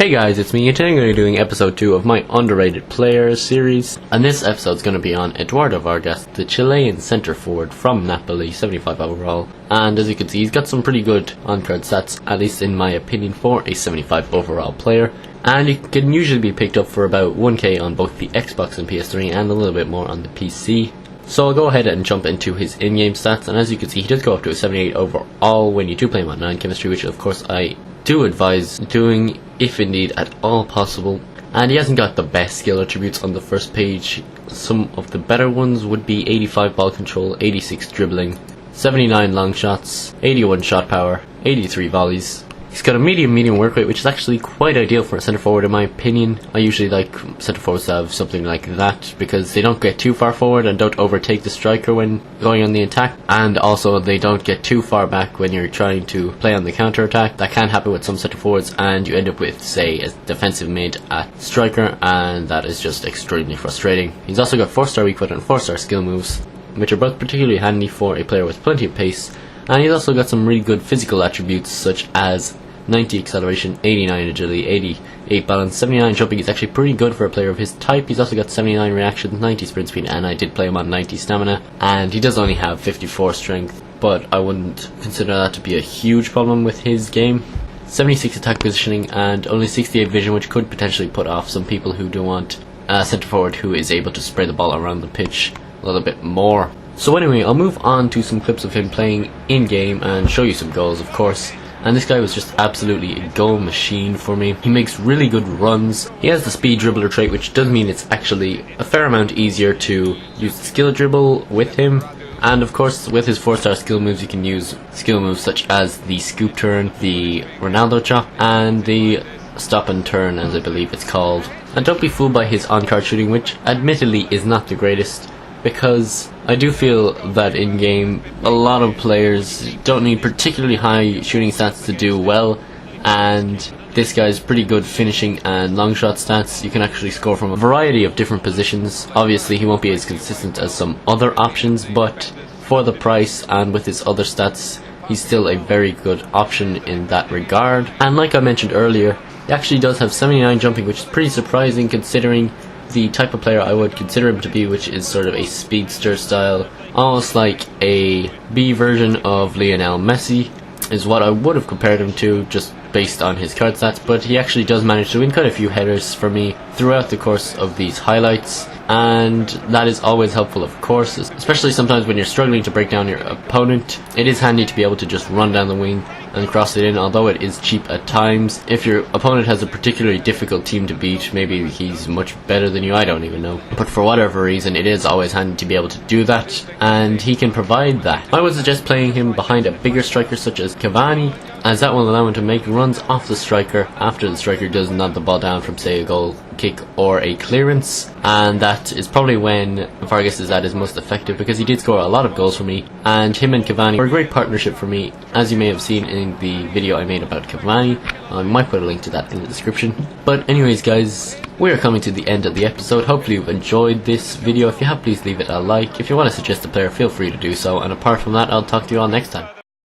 Hey guys, it's me, and today I'm going to be doing episode 2 of my underrated players series, and this episode is going to be on Eduardo Vargas, the Chilean centre forward from Napoli, 75 overall, and as you can see he's got some pretty good on-card stats, at least in my opinion, for a 75 overall player, and he can usually be picked up for about 1k on both the Xbox and PS3 and a little bit more on the PC. So I'll go ahead and jump into his in-game stats, and as you can see he does go up to a 78 overall when you do play him on 9 chemistry, which of course I do advise doing if indeed at all possible. And he hasn't got the best skill attributes on the first page. Some of the better ones would be 85 ball control, 86 dribbling, 79 long shots, 81 shot power, 83 volleys. He's got a medium work rate, which is actually quite ideal for a centre forward in my opinion. I usually like centre forwards to have something like that because they don't get too far forward and don't overtake the striker when going on the attack, and also they don't get too far back when you're trying to play on the counter attack. That can happen with some centre forwards, and you end up with, say, a defensive mid at striker, and that is just extremely frustrating. He's also got 4-star weak foot and 4-star skill moves, which are both particularly handy for a player with plenty of pace. And he's also got some really good physical attributes such as 90 acceleration, 89 agility, 88 balance, 79 jumping is actually pretty good for a player of his type. He's also got 79 reaction, 90 sprint speed, and I did play him on 90 stamina, and he does only have 54 strength, but I wouldn't consider that to be a huge problem with his game. 76 attack positioning and only 68 vision, which could potentially put off some people who do want a centre forward who is able to spray the ball around the pitch a little bit more. So anyway, I'll move on to some clips of him playing in game and show you some goals, of course. And this guy was just absolutely a goal machine for me. He makes really good runs. He has the speed dribbler trait, which does mean it's actually a fair amount easier to use the skill dribble with him. And of course, with his 4-star skill moves, you can use skill moves such as the scoop turn, the Ronaldo chop, and the stop and turn, as I believe it's called. And don't be fooled by his on-card shooting, which admittedly is not the greatest, because I do feel that in game a lot of players don't need particularly high shooting stats to do well, and this guy's pretty good finishing and long shot stats. You can actually score from a variety of different positions. Obviously he won't be as consistent as some other options, but for the price and with his other stats he's still a very good option in that regard. And like I mentioned earlier, he actually does have 79 jumping, which is pretty surprising considering the type of player I would consider him to be, which is sort of a speedster style, almost like a B version of Lionel Messi is what I would have compared him to, just based on his card stats. But he actually does manage to win quite a few headers for me throughout the course of these highlights, and that is always helpful, of course, especially sometimes when you're struggling to break down your opponent. It is handy to be able to just run down the wing and cross it in, although it is cheap at times. If your opponent has a particularly difficult team to beat, maybe he's much better than you, I don't even know, but for whatever reason it is always handy to be able to do that, and he can provide that. I would suggest playing him behind a bigger striker such as Cavani, as that will allow him to make runs off the striker after the striker does nod the ball down from, say, a goal kick or a clearance, and that is probably when Vargas is at his most effective, because he did score a lot of goals for me, and him and Cavani were a great partnership for me, as you may have seen in the video I made about Cavani. I might put a link to that in the description. But anyways guys, we are coming to the end of the episode. Hopefully you've enjoyed this video. If you have, please leave it a like. If you want to suggest a player, feel free to do so, and apart from that, I'll talk to you all next time.